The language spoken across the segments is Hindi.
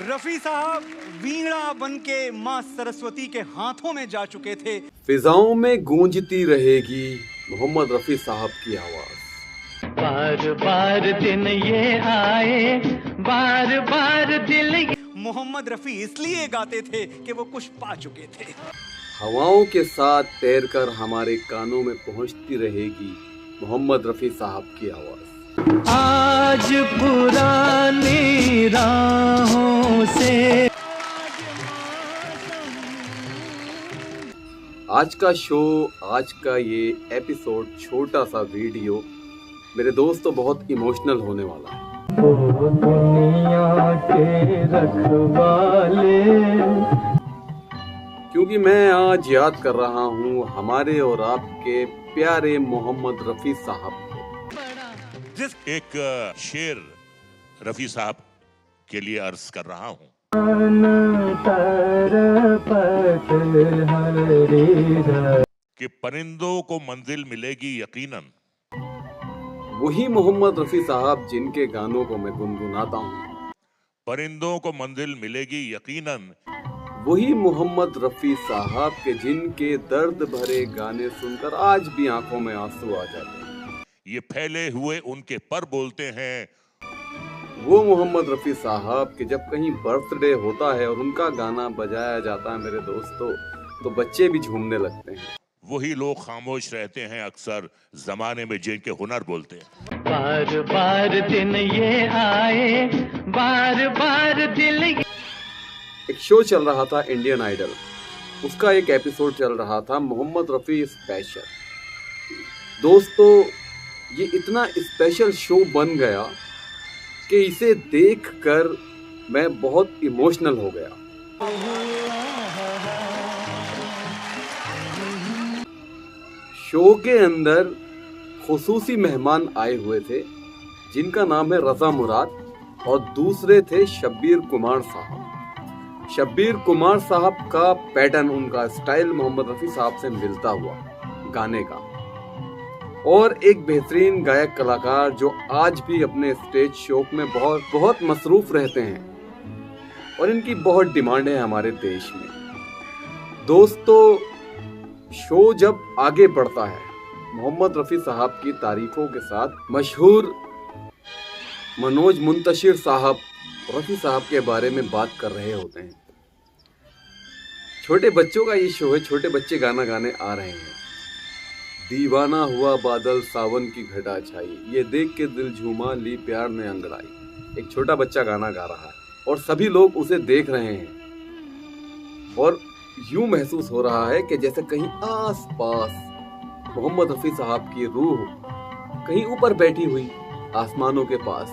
रफी साहब वीणा बनके माँ सरस्वती के हाथों में जा चुके थे। फिजाओं में गूंजती रहेगी मोहम्मद रफी साहब की आवाज। बार बार दिन ये आए, बार बार दिल। मोहम्मद रफी इसलिए गाते थे कि वो कुछ पा चुके थे। हवाओं के साथ तैरकर हमारे कानों में पहुंचती रहेगी मोहम्मद रफी साहब की आवाज। आज पुरानी राहों से। आज का शो, आज का ये एपिसोड, छोटा सा वीडियो मेरे दोस्तों बहुत इमोशनल होने वाला है। दुनिया के रखवाले। क्योंकि मैं आज याद कर रहा हूँ हमारे और आपके प्यारे मोहम्मद रफी साहब को। एक शेर रफी साहब के लिए अर्ज कर रहा हूँ। कि परिंदों को मंजिल मिलेगी यकीनन। वही मोहम्मद रफी साहब जिनके गानों को मैं गुनगुनाता हूँ। परिंदों को मंजिल मिलेगी यकीनन। वही मोहम्मद रफी साहब के जिनके दर्द भरे गाने सुनकर आज भी आंखों में आंसू आ जाते हैं। ये फैले हुए उनके पर बोलते हैं। वो मोहम्मद रफी साहब के जब कहीं बर्थडे होता है और उनका गाना बजाया जाता है मेरे दोस्तों, तो बच्चे भी झूमने लगते हैं। वही लोग खामोश रहते हैं अक्सर जमाने में जिनके हुनर बोलते हैं। बार बार दिन ये आए, बार बार दिल। एक शो चल रहा था इंडियन आइडल, उसका एक एपिसोड चल रहा था मोहम्मद रफी स्पेशल। दोस्तों ये इतना स्पेशल शो बन गया कि इसे देखकर मैं बहुत इमोशनल हो गया। शो के अंदर खुसूसी मेहमान आए हुए थे जिनका नाम है रजा मुराद और दूसरे थे शब्बीर कुमार साहब। शब्बीर कुमार साहब का पैटर्न, उनका स्टाइल मोहम्मद रफी साहब से मिलता हुआ गाने का, और एक बेहतरीन गायक कलाकार जो आज भी अपने स्टेज शो में बहुत मसरूफ रहते हैं और इनकी बहुत डिमांड है हमारे देश में। दोस्तों शो जब आगे बढ़ता है मोहम्मद रफी साहब की तारीफों के साथ मशहूर मनोज मुंतशिर साहब रफी साहब के बारे में बात कर रहे होते हैं। छोटे बच्चों का ये शो है, छोटे बच्चे गाना गाने आ रहे हैं। दीवाना हुआ बादल सावन की घटा छाई, ये देख के दिल झूमा ली प्यार ने अंगड़ाई। एक छोटा बच्चा गाना गा रहा है और सभी लोग उसे देख रहे हैं और यूं महसूस हो रहा है कि जैसे कहीं आस-पास मोहम्मद रफी साहब की रूह कहीं ऊपर बैठी हुई आसमानों के पास,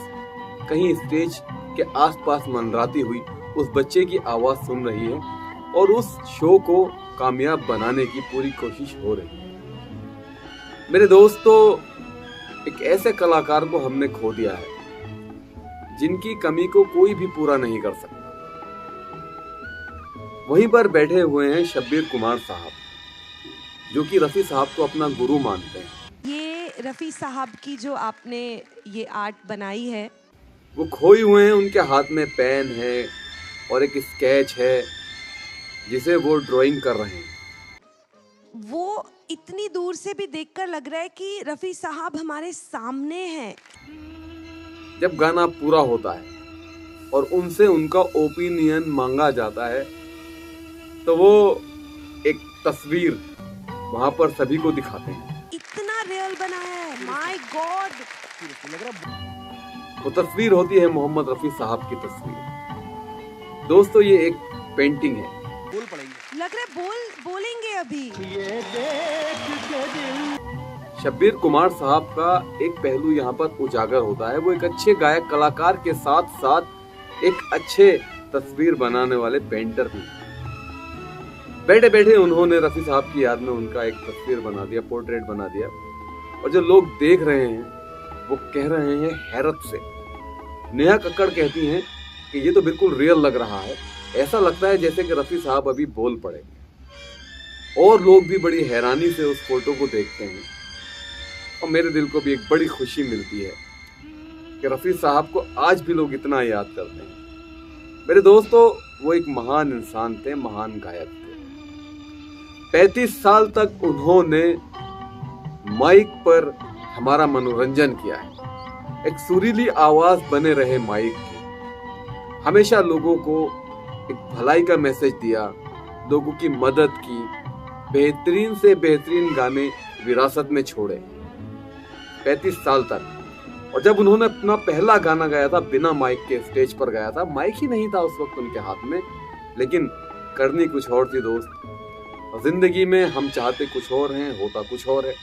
कहीं स्टेज के आसपास मंडराती हुई उस बच्चे की आवाज सुन रही है और उस शो को कामयाब बनाने की पूरी कोशिश हो रही है। मेरे दोस्तों एक ऐसे कलाकार को हमने खो दिया है जिनकी कमी को कोई भी पूरा नहीं कर सकता। वहीं पर बैठे हुए हैं शब्बीर कुमार साहब जो कि रफी साहब को अपना गुरु मानते हैं। ये रफी साहब की जो आपने ये आर्ट बनाई है, वो खोए हुए हैं, उनके हाथ में पेन है और एक स्केच है जिसे वो ड्राइंग कर रहे हैं। वो इतनी दूर से भी देखकर लग रहा है कि रफी साहब हमारे सामने हैं। जब गाना पूरा होता है और उनसे उनका ओपिनियन मांगा जाता है तो वो एक तस्वीर वहां पर सभी को दिखाते हैं। इतना रियल बनाया है, माय गॉड। वो तस्वीर होती है मोहम्मद रफी साहब की तस्वीर। दोस्तों ये एक पेंटिंग है। लग रहा है बोलेंगे अभी। शब्बीर कुमार साहब का एक पहलू यहाँ पर उजागर होता है, वो एक अच्छे गायक कलाकार के साथ साथ एक अच्छे तस्वीर बनाने वाले पेंटर भी। बैठे बैठे उन्होंने रफी साहब की याद में उनका एक तस्वीर बना दिया, पोर्ट्रेट बना दिया, और जो लोग देख रहे हैं वो कह रहे हैं हैरत से। नेहा कक्कड़ कहती हैं कि ये तो बिल्कुल रियल लग रहा है, ऐसा लगता है जैसे कि रफी साहब अभी बोल पड़ेंगे। और लोग भी बड़ी हैरानी से उस फोटो को देखते हैं और मेरे दिल को भी एक बड़ी खुशी मिलती है कि रफी साहब को आज भी लोग इतना याद करते हैं। मेरे दोस्तों, वो एक महान इंसान थे, महान गायक थे। 35 साल तक उन्होंने माइक पर हमारा मनोरंजन किया है। एक सुरीली आवाज बने रहे माइक की। हमेशा लोगों को एक भलाई का मैसेज दिया, लोगों की मदद की, बेहतरीन से बेहतरीन गाने विरासत में छोड़े 35 साल तक। और जब उन्होंने अपना पहला गाना गाया था, बिना माइक के स्टेज पर गाया था, माइक ही नहीं था उस वक्त उनके हाथ में, लेकिन करनी कुछ और थी दोस्त। जिंदगी में हम चाहते कुछ और हैं, होता कुछ और है।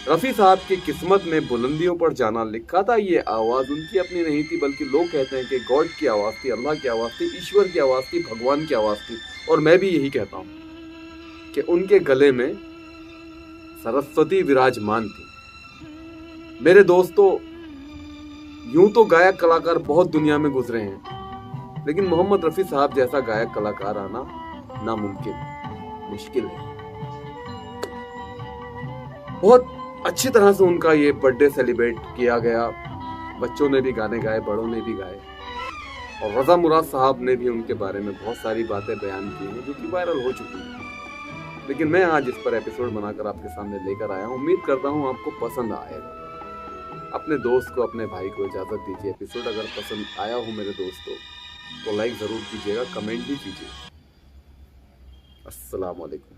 रफी साहब की किस्मत में बुलंदियों पर जाना लिखा था। ये आवाज उनकी अपनी नहीं थी, बल्कि लोग कहते हैं कि गॉड की आवाज थी, अल्लाह की आवाज थी, ईश्वर की आवाज थी, भगवान की आवाज थी। और मैं भी यही कहता हूं कि उनके गले में सरस्वती विराजमान थी। मेरे दोस्तों, यूं तो गायक कलाकार बहुत दुनिया में गुजरे हैं, लेकिन मोहम्मद रफी साहब जैसा गायक कलाकार आना नामुमकिन, मुश्किल है। बहुत अच्छी तरह से उनका ये बर्थडे सेलिब्रेट किया गया। बच्चों ने भी गाने गाए, बड़ों ने भी गाए, और रजा मुराद साहब ने भी उनके बारे में बहुत सारी बातें बयान की हैं जो कि वायरल हो चुकी हैं। लेकिन मैं आज इस पर एपिसोड बनाकर आपके सामने लेकर आया हूँ। उम्मीद करता हूँ आपको पसंद आएगा। अपने दोस्त को, अपने भाई को इजाजत दीजिए। एपिसोड अगर पसंद आया हो मेरे दोस्तों तो लाइक जरूर कीजिएगा, कमेंट भी कीजिए। अस्सलाम वालेकुम।